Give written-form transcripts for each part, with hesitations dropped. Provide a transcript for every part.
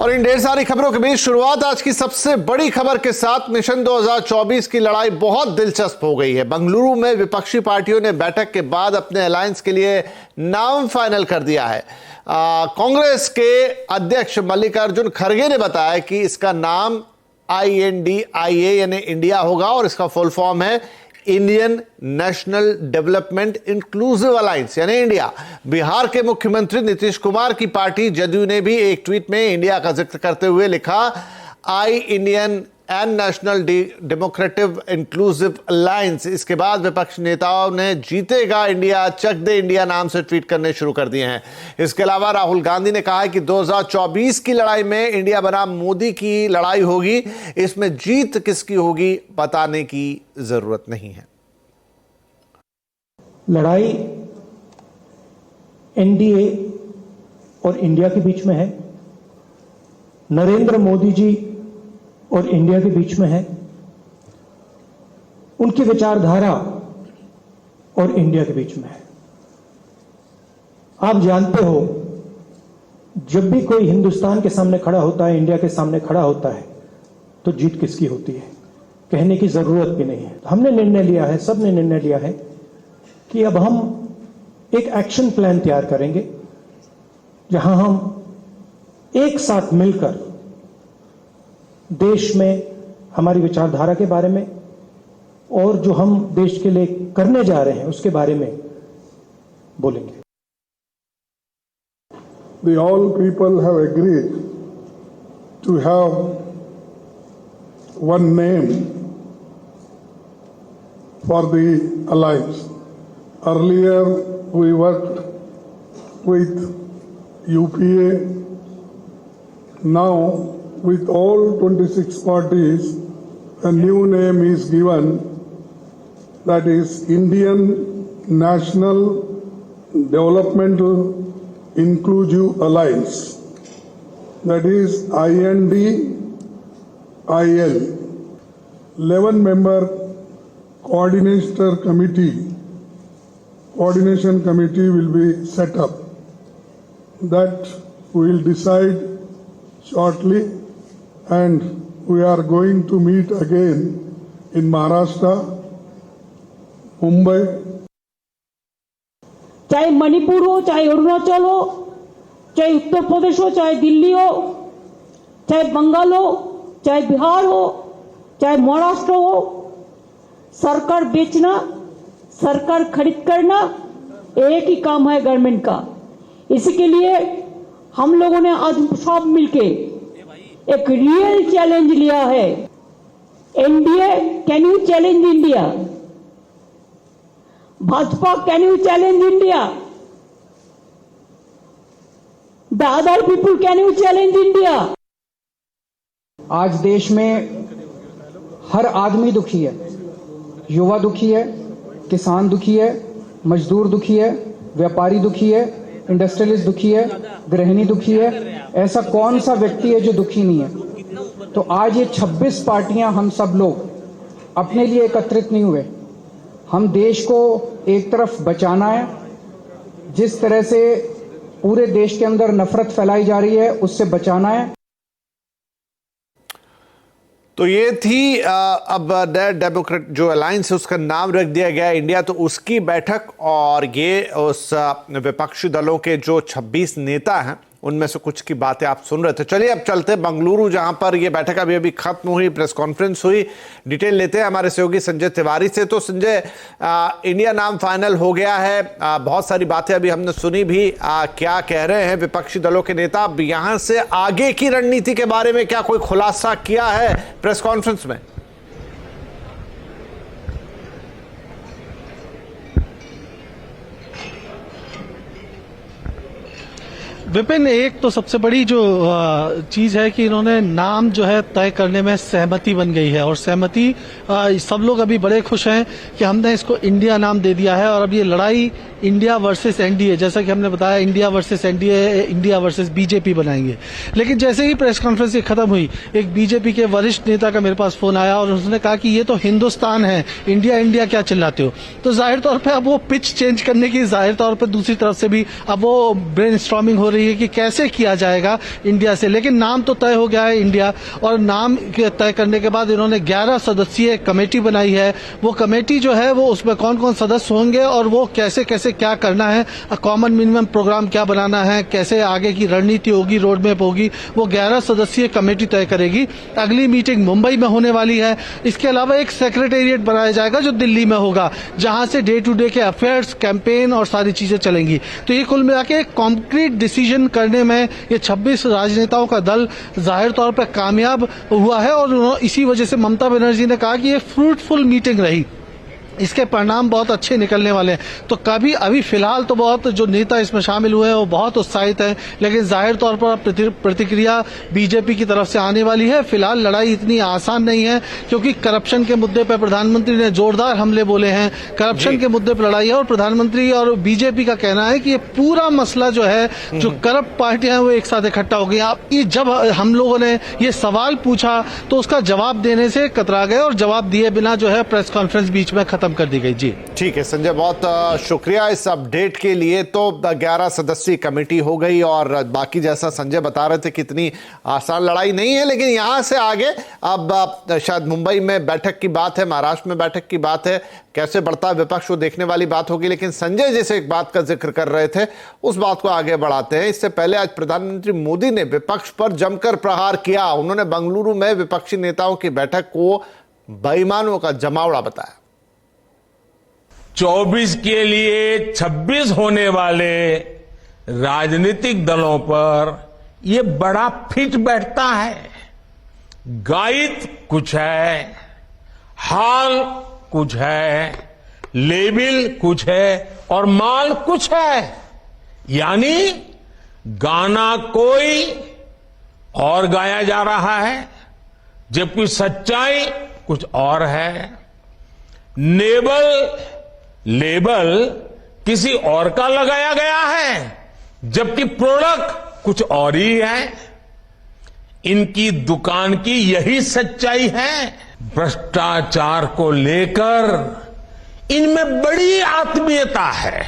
और इन ढेर सारी खबरों के बीच शुरुआत आज की सबसे बड़ी खबर के साथ। मिशन 2024 की लड़ाई बहुत दिलचस्प हो गई है। बेंगलुरु में विपक्षी पार्टियों ने बैठक के बाद अपने अलायंस के लिए नाम फाइनल कर दिया है। कांग्रेस के अध्यक्ष मल्लिकार्जुन खड़गे ने बताया कि इसका नाम INDIA यानी इंडिया होगा और इसका फुल फॉर्म है Indian national development inclusive alliance यानी इंडिया। बिहार के मुख्यमंत्री नीतीश कुमार की पार्टी जदयू ने भी एक ट्वीट में इंडिया का जिक्र करते हुए लिखा, I Indian and national democratic inclusive alliance. इसके बाद विपक्ष नेताओं ने जीतेगा इंडिया, चक दे इंडिया नाम से ट्वीट करने शुरू कर दिए हैं। इसके अलावा राहुल गांधी ने कहा है कि 2024 की लड़ाई में इंडिया बनाम मोदी की लड़ाई होगी, इसमें जीत किसकी होगी बताने की जरूरत नहीं है। लड़ाई NDA और इंडिया के बीच में है, नरेंद्र मोदी जी और इंडिया के बीच में है, उनकी विचारधारा और इंडिया के बीच में है। आप जानते हो, जब भी कोई हिंदुस्तान के सामने खड़ा होता है, इंडिया के सामने खड़ा होता है, तो जीत किसकी होती है कहने की जरूरत भी नहीं है। हमने निर्णय लिया है, सबने निर्णय लिया है कि अब हम एक एक्शन प्लान तैयार करेंगे जहां हम एक साथ मिलकर देश में हमारी विचारधारा के बारे में और जो हम देश के लिए करने जा रहे हैं उसके बारे में बोलेंगे। The all people have agreed to have one name for the alliance. Earlier we worked with UPA. Now with all 26 parties, a new name is given, that is Indian National Developmental Inclusive Alliance, that is INDIL. 11-member coordination committee will be set up. That we will decide shortly, and we are going to meet again in Maharashtra, Mumbai. चाहे मणिपुर हो, चाहे अरुणाचल हो, चाहे उत्तर प्रदेश हो, चाहे दिल्ली हो, चाहे बंगाल हो, चाहे बिहार हो, चाहे महाराष्ट्र हो, सरकार बेचना, सरकार खरीद करना एक ही काम है गवर्नमेंट का। इसी के लिए हम लोगों ने आज सब मिलके एक रियल चैलेंज लिया है। NDA, can you challenge India? Bhajpa, can you challenge India? The other people, can you challenge India? आज देश में हर आदमी दुखी है, युवा दुखी है, किसान दुखी है, मजदूर दुखी है, व्यापारी दुखी है, इंडस्ट्रियलिस्ट दुखी है, गृहिणी दुखी है। ऐसा कौन सा व्यक्ति है जो दुखी नहीं है? तो आज ये 26 पार्टियां, हम सब लोग अपने लिए एकत्रित नहीं हुए। हम देश को एक तरफ बचाना है, जिस तरह से पूरे देश के अंदर नफरत फैलाई जा रही है उससे बचाना है। तो ये थी अब डेमोक्रेट जो अलायंस है उसका नाम रख दिया गया इंडिया, तो उसकी बैठक। और ये उस विपक्षी दलों के जो 26 नेता हैं उनमें से कुछ की बातें आप सुन रहे थे। चलिए अब चलते हैं बेंगलुरु, जहां पर ये बैठक अभी खत्म हुई, प्रेस कॉन्फ्रेंस हुई। डिटेल लेते हैं हमारे सहयोगी संजय तिवारी से। तो संजय, इंडिया नाम फाइनल हो गया है, बहुत सारी बातें अभी हमने सुनी भी, क्या कह रहे हैं विपक्षी दलों के नेता? अब यहां से आगे की रणनीति के बारे में क्या कोई खुलासा किया है प्रेस कॉन्फ्रेंस में? विपिन, एक तो सबसे बड़ी जो चीज है कि इन्होंने नाम जो है तय करने में सहमति बन गई है, और सहमति सब लोग अभी बड़े खुश हैं कि हमने इसको इंडिया नाम दे दिया है। और अब ये लड़ाई इंडिया वर्सेस एनडीए, जैसा कि हमने बताया India versus NDA, India versus BJP बनाएंगे। लेकिन जैसे ही प्रेस कॉन्फ्रेंस खत्म हुई, एक बीजेपी के वरिष्ठ नेता का मेरे पास फोन आया और उसने कहा कि ये तो हिंदुस्तान है, इंडिया इंडिया क्या चिल्लाते हो। तो जाहिर तौर पे अब वो पिच चेंज करने की जाहिर तौर पे दूसरी तरफ से भी अब वो ब्रेनस्टॉर्मिंग हो रही है कि कैसे किया जाएगा इंडिया से। लेकिन नाम तो तय हो गया है इंडिया, और नाम तय करने के बाद इन्होंने 11 सदस्यीय कमेटी बनाई है। वो कमेटी जो है वो उसमें कौन कौन सदस्य होंगे और वो कैसे कैसे क्या करना है, कॉमन मिनिमम प्रोग्राम क्या बनाना है, कैसे आगे की रणनीति होगी, रोड मैप होगी, वो 11 सदस्यीय कमेटी तय करेगी। अगली मीटिंग मुंबई में होने वाली है। इसके अलावा एक सेक्रेटेरिएट बनाया जाएगा जो दिल्ली में होगा, जहां से डे टू डे के अफेयर्स, कैंपेन और सारी चीजें चलेंगी। तो ये कुल मिला के एक कॉन्क्रीट डिसीजन करने में ये 26 राजनेताओं का दल जाहिर तौर पर कामयाब हुआ है, और इसी वजह से ममता बनर्जी ने कहा कि ये फ्रूटफुल मीटिंग रही, इसके परिणाम बहुत अच्छे निकलने वाले हैं। तो कभी अभी फिलहाल तो बहुत जो नेता इसमें शामिल हुए हैं वो बहुत उत्साहित हैं, लेकिन जाहिर तौर पर प्रतिक्रिया बीजेपी की तरफ से आने वाली है। फिलहाल लड़ाई इतनी आसान नहीं है, क्योंकि करप्शन के मुद्दे पर प्रधानमंत्री ने जोरदार हमले बोले हैं। करप्शन के मुद्दे पर लड़ाई है, और प्रधानमंत्री और बीजेपी का कहना है कि ये पूरा मसला जो है, जो करप्ट पार्टियां हैं वो एक साथ इकट्ठा हो गई। अब ये जब हम लोगों ने ये सवाल पूछा तो उसका जवाब देने से कतरा गए, और जवाब दिए बिना जो है प्रेस कॉन्फ्रेंस बीच में खत्म कर दी गई। जी ठीक है संजय, बहुत शुक्रिया इस अपडेट के लिए। तो 11 सदस्यीय कमेटी हो गई, और बाकी जैसा संजय बता रहे थे कि इतनी आसान लड़ाई नहीं है, लेकिन यहां से आगे अब शायद मुंबई में बैठक की बात है, महाराष्ट्र में बैठक की बात है, कैसे बढ़ता है विपक्ष वो देखने वाली बात होगी। लेकिन संजय जैसे एक बात का जिक्र कर रहे थे, उस बात को आगे बढ़ाते हैं। इससे पहले आज प्रधानमंत्री मोदी ने विपक्ष पर जमकर प्रहार किया। उन्होंने बेंगलुरु में विपक्षी नेताओं की बैठक को बेईमानों का जमावड़ा बताया। 24 के लिए 26 होने वाले राजनीतिक दलों पर ये बड़ा फिट बैठता है। गाइड कुछ है, हाल कुछ है, लेबिल कुछ है और माल कुछ है। यानी गाना कोई और गाया जा रहा है, जबकि सच्चाई कुछ और है। लेबल किसी और का लगाया गया है, जबकि प्रोडक्ट कुछ और ही है। इनकी दुकान की यही सच्चाई है। भ्रष्टाचार को लेकर इनमें बड़ी आत्मीयता है,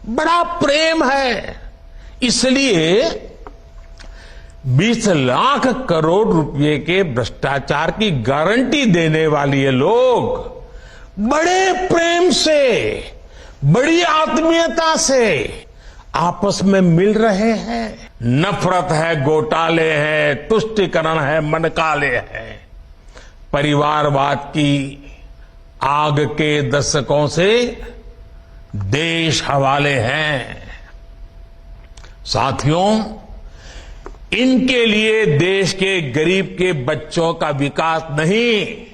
बड़ा प्रेम है। इसलिए 20 लाख करोड़ रुपए के भ्रष्टाचार की गारंटी देने वाले ये लोग बड़े प्रेम से, बड़ी आत्मीयता से आपस में मिल रहे हैं। नफरत है, घोटाले हैं, तुष्टीकरण है, मनकाले हैं। परिवारवाद की आग के दशकों से देश हवाले हैं। साथियों, इनके लिए देश के गरीब के बच्चों का विकास नहीं,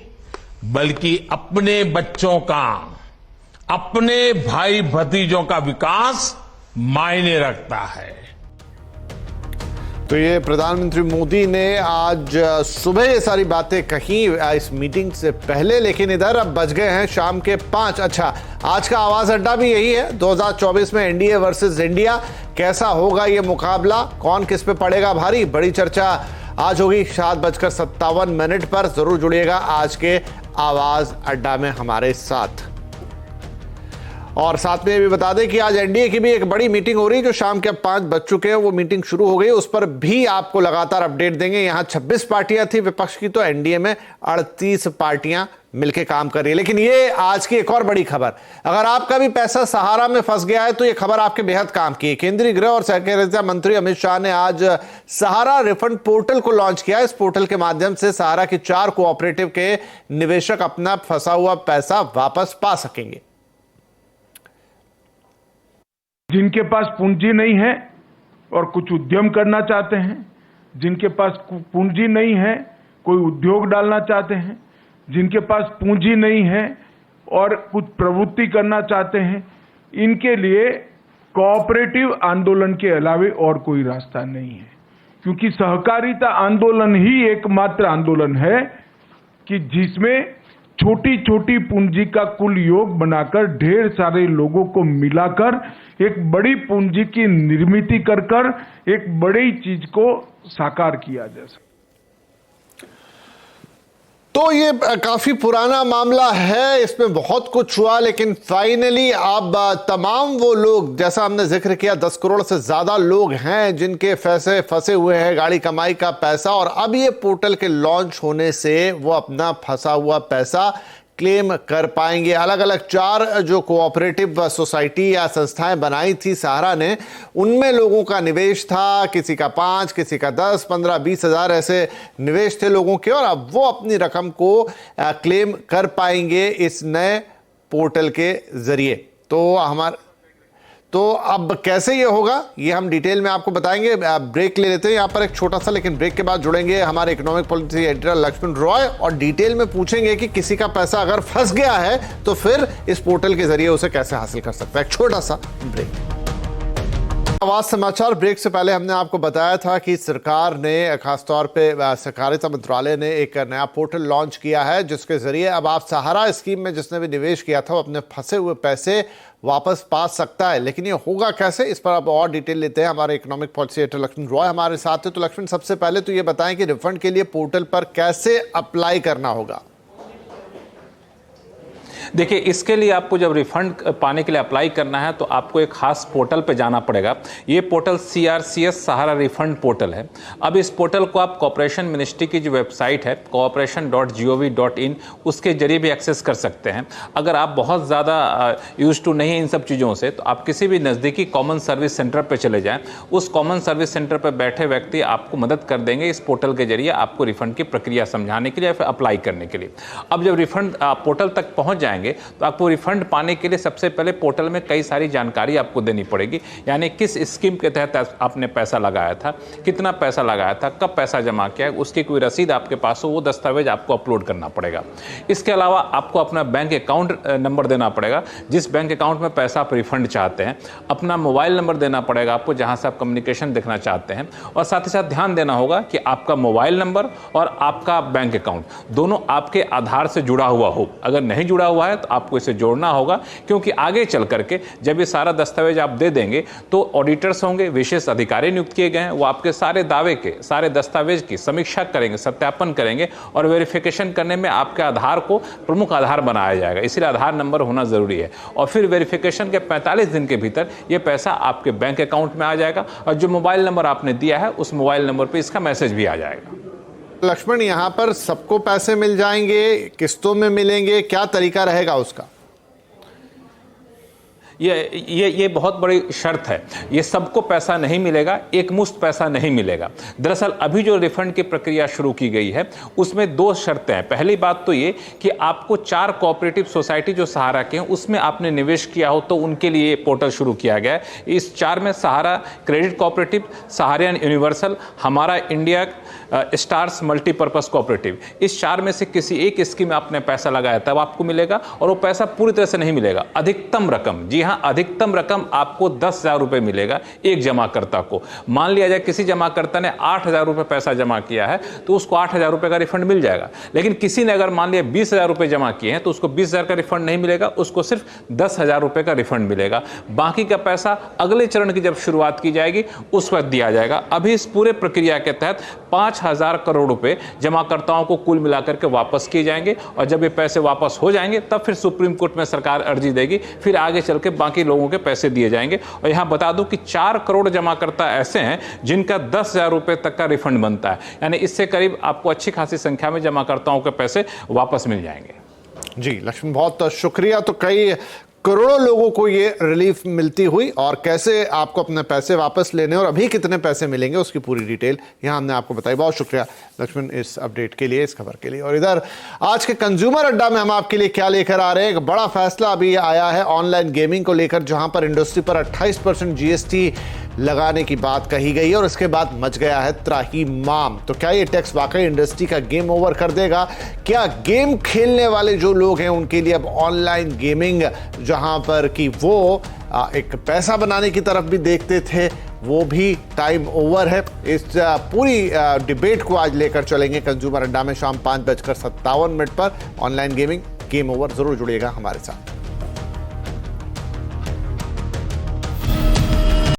बल्कि अपने बच्चों का, अपने भाई भतीजों का विकास मायने रखता है। तो ये प्रधानमंत्री मोदी ने आज सुबह ये सारी बातें कही इस मीटिंग से पहले, लेकिन इधर अब बज गए हैं शाम के 5। अच्छा, आज का आवाज अड्डा भी यही है। 2024 में एनडीए वर्सेस इंडिया, कैसा होगा ये मुकाबला, कौन किस पे पड़ेगा भारी, बड़ी चर्चा आज होगी 7:57 पर। जरूर जुड़िएगा आज के आवाज अड्डा में हमारे साथ। और साथ में ये भी बता दें कि आज एनडीए की भी एक बड़ी मीटिंग हो रही है, जो शाम के 5 बज चुके हैं। वो मीटिंग शुरू हो गई, उस पर भी आपको लगातार अपडेट देंगे। यहां 26 पार्टियां थी विपक्ष की, तो एनडीए में 38 पार्टियां मिलकर काम कर रही है। लेकिन ये आज की एक और बड़ी खबर, अगर आपका भी पैसा सहारा में फंस गया है तो ये खबर आपके बेहद काम की है। केंद्रीय गृह और सहकारिता मंत्री अमित शाह ने आज सहारा रिफंड पोर्टल को लॉन्च किया। इस पोर्टल के माध्यम से सहारा की 4 कोऑपरेटिव के निवेशक अपना फंसा हुआ पैसा वापस पा सकेंगे। जिनके पास पूंजी नहीं है और कुछ उद्यम करना चाहते हैं, जिनके पास पूंजी नहीं है कोई उद्योग डालना चाहते हैं, जिनके पास पूंजी नहीं है और कुछ प्रवृत्ति करना चाहते हैं, इनके लिए कोऑपरेटिव आंदोलन के अलावे और कोई रास्ता नहीं है। क्योंकि सहकारिता आंदोलन ही एकमात्र आंदोलन है कि जिसमें छोटी छोटी पूंजी का कुल योग बनाकर ढेर सारे लोगों को मिलाकर एक बड़ी पूंजी की निर्मित कर एक बड़ी चीज को साकार किया जा सकता। तो ये काफी पुराना मामला है, इसमें बहुत कुछ हुआ, लेकिन फाइनली अब तमाम वो लोग, जैसा हमने जिक्र किया, 10 करोड़ से ज्यादा लोग हैं जिनके पैसे फंसे हुए हैं, गाड़ी कमाई का पैसा, और अब ये पोर्टल के लॉन्च होने से वो अपना फंसा हुआ पैसा क्लेम कर पाएंगे। अलग अलग 4 जो कोऑपरेटिव सोसाइटी या संस्थाएं बनाई थी सहारा ने, उनमें लोगों का निवेश था, किसी का 5, किसी का 10, 15, 20 हजार ऐसे निवेश थे लोगों के, और अब वो अपनी रकम को क्लेम कर पाएंगे इस नए पोर्टल के जरिए। तो अब कैसे ये होगा, ये हम डिटेल में आपको बताएंगे। ब्रेक ले लेते हैं यहाँ पर एक छोटा सा, लेकिन ब्रेक के बाद जुड़ेंगे हमारे economic policy editor Lakshman Roy और डिटेल में पूछेंगे कि किसी का पैसा अगर फंस गया है तो फिर इस पोर्टल के जरिए उसे कैसे हासिल कर सकता है। एक छोटा सा ब्रेक। आवाज समाचार ब्रेक से पहले हमने आपको बताया था कि सरकार ने, खासतौर पे सहकारिता मंत्रालय ने एक नया पोर्टल लॉन्च किया है जिसके जरिए अब आप सहारा स्कीम में जिसने भी निवेश किया था वो अपने फंसे हुए पैसे वापस पा सकता है। लेकिन ये होगा कैसे, इस पर अब और डिटेल लेते हैं। हमारे economic policy editor Lakshman Roy हमारे साथ है। तो लक्ष्मण, सबसे पहले तो ये बताएं कि रिफंड के लिए पोर्टल पर कैसे अप्लाई करना होगा। देखिए, इसके लिए आपको जब रिफंड पाने के लिए अप्लाई करना है तो आपको एक खास पोर्टल पे जाना पड़ेगा। ये पोर्टल CRCS सहारा रिफंड पोर्टल है। अब इस पोर्टल को आप कॉर्पोरेशन मिनिस्ट्री की जो वेबसाइट है cooperation.gov.in उसके जरिए भी एक्सेस कर सकते हैं। अगर आप बहुत ज़्यादा यूज टू नहीं है इन सब चीज़ों से, तो आप किसी भी नज़दीकी कॉमन सर्विस सेंटर पर चले जाएँ। उस कॉमन सर्विस सेंटर पर बैठे व्यक्ति आपको मदद कर देंगे इस पोर्टल के जरिए आपको रिफंड की प्रक्रिया समझाने के लिए या फिर अप्लाई करने के लिए। अब जब रिफंड पोर्टल तक पहुँच जाएंगे तो आपको रिफंड पाने के लिए सबसे पहले पोर्टल में कई सारी जानकारी आपको देनी पड़ेगी, यानी किस स्कीम के तहत आपने पैसा लगाया था, कितना पैसा लगाया था, कब पैसा जमा किया, उसकी कोई रसीद आपके पास हो, वो दस्तावेज आपको अपलोड करना पड़ेगा। इसके अलावा आपको अपना बैंक अकाउंट नंबर देना पड़ेगा, जिस बैंक अकाउंट में पैसा आप रिफंड चाहते हैं। अपना मोबाइल नंबर देना पड़ेगा आपको जहां से आप कम्युनिकेशन देखना चाहते हैं, और साथ ही साथ ध्यान देना होगा कि आपका मोबाइल नंबर और आपका बैंक अकाउंट दोनों आपके आधार से जुड़ा हुआ हो। अगर नहीं जुड़ा हुआ है तो आपको इसे जोड़ना होगा, क्योंकि आगे चल करके जब ये सारा दस्तावेज आप दे देंगे तो ऑडिटर्स होंगे, विशेष अधिकारी नियुक्त किए गए हैं, वो आपके सारे दावे के, सारे दस्तावेज की समीक्षा करेंगे, सत्यापन करेंगे और वेरिफिकेशन करने में आपके आधार को प्रमुख आधार बनाया जाएगा। इसलिए आधार नंबर होना जरूरी है। और फिर वेरिफिकेशन के 45 दिन के भीतर ये पैसा आपके बैंक अकाउंट में आ जाएगा, और जो मोबाइल नंबर आपने दिया है उस मोबाइल नंबर पर इसका मैसेज भी आ जाएगा। लक्ष्मण, यहाँ पर सबको पैसे मिल जाएंगे, किस्तों में मिलेंगे, क्या तरीका रहेगा उसका? ये बहुत बड़ी शर्त है। ये सबको पैसा नहीं मिलेगा, एक मुश्त पैसा नहीं मिलेगा। दरअसल अभी जो रिफंड की प्रक्रिया शुरू की गई है उसमें 2 शर्तें हैं। पहली बात तो ये कि आपको 4 कोऑपरेटिव सोसाइटी जो सहारा के हैं उसमें आपने निवेश किया हो तो उनके लिए पोर्टल शुरू किया गया है। इस 4 में सहारा क्रेडिट कोऑपरेटिव, सहारियन यूनिवर्सल, हमारा इंडिया स्टार्स मल्टीपर्पज कोऑपरेटिव, इस 4 में से किसी एक स्कीम में आपने पैसा लगाया तब आपको मिलेगा, और वो पैसा पूरी तरह से नहीं मिलेगा। अधिकतम रकम, जी हाँ, अधिकतम रकम आपको 10,000 रुपए मिलेगा एक जमाकर्ता को। मान लिया जाए किसी जमाकर्ता ने 8,000 रुपए पैसा जमा किया है तो उसको 8,000 रुपए का रिफंड मिल जाएगा। लेकिन किसी ने अगर मान लिया 20,000 रुपए जमा किए हैं तो उसको 20,000 का रिफंड नहीं मिलेगा, उसको सिर्फ 10,000 रुपए का रिफंड मिलेगा। बाकी का पैसा अगले चरण की जब शुरुआत की जाएगी उस वक्त दिया जाएगा। अभी इस पूरे प्रक्रिया के तहत 5,000 करोड़ रुपए जमाकर्ताओं को कुल मिलाकर के वापस किए जाएंगे, और जब ये पैसे वापस हो जाएंगे तब फिर सुप्रीम कोर्ट में सरकार अर्जी देगी, फिर आगे चल के बाकी लोगों के पैसे दिए जाएंगे। और यहां बता दूं कि 4 करोड़ जमाकर्ता ऐसे हैं जिनका 10,000 रुपए तक का रिफंड बनता है, यानी इससे करीब आपको अच्छी खासी संख्या में जमाकर्ताओं के पैसे वापस मिल जाएंगे। जी लक्ष्मण, बहुत शुक्रिया। तो कई करोड़ों लोगों को ये रिलीफ मिलती हुई, और कैसे आपको अपने पैसे वापस लेने और अभी कितने पैसे मिलेंगे उसकी पूरी डिटेल यहां हमने आपको बताई। बहुत शुक्रिया लक्ष्मण इस अपडेट के लिए, इस खबर के लिए। और इधर आज के कंज्यूमर अड्डा में हम आपके लिए क्या लेकर आ रहे हैं, एक बड़ा फैसला अभी आया है ऑनलाइन गेमिंग को लेकर, जहां पर इंडस्ट्री पर 28% GST लगाने की बात कही गई है और इसके बाद मच गया है त्राहिमाम। तो क्या ये टैक्स वाकई इंडस्ट्री का गेम ओवर कर देगा? क्या गेम खेलने वाले जो लोग हैं उनके लिए अब ऑनलाइन गेमिंग, जहां पर कि वो एक पैसा बनाने की तरफ भी देखते थे, वो भी टाइम ओवर है? इस पूरी डिबेट को आज लेकर चलेंगे कंज्यूमर अड्डा में शाम 5:57 पर। ऑनलाइन गेमिंग गेम ओवर, जरूर जुड़िएगा हमारे साथ।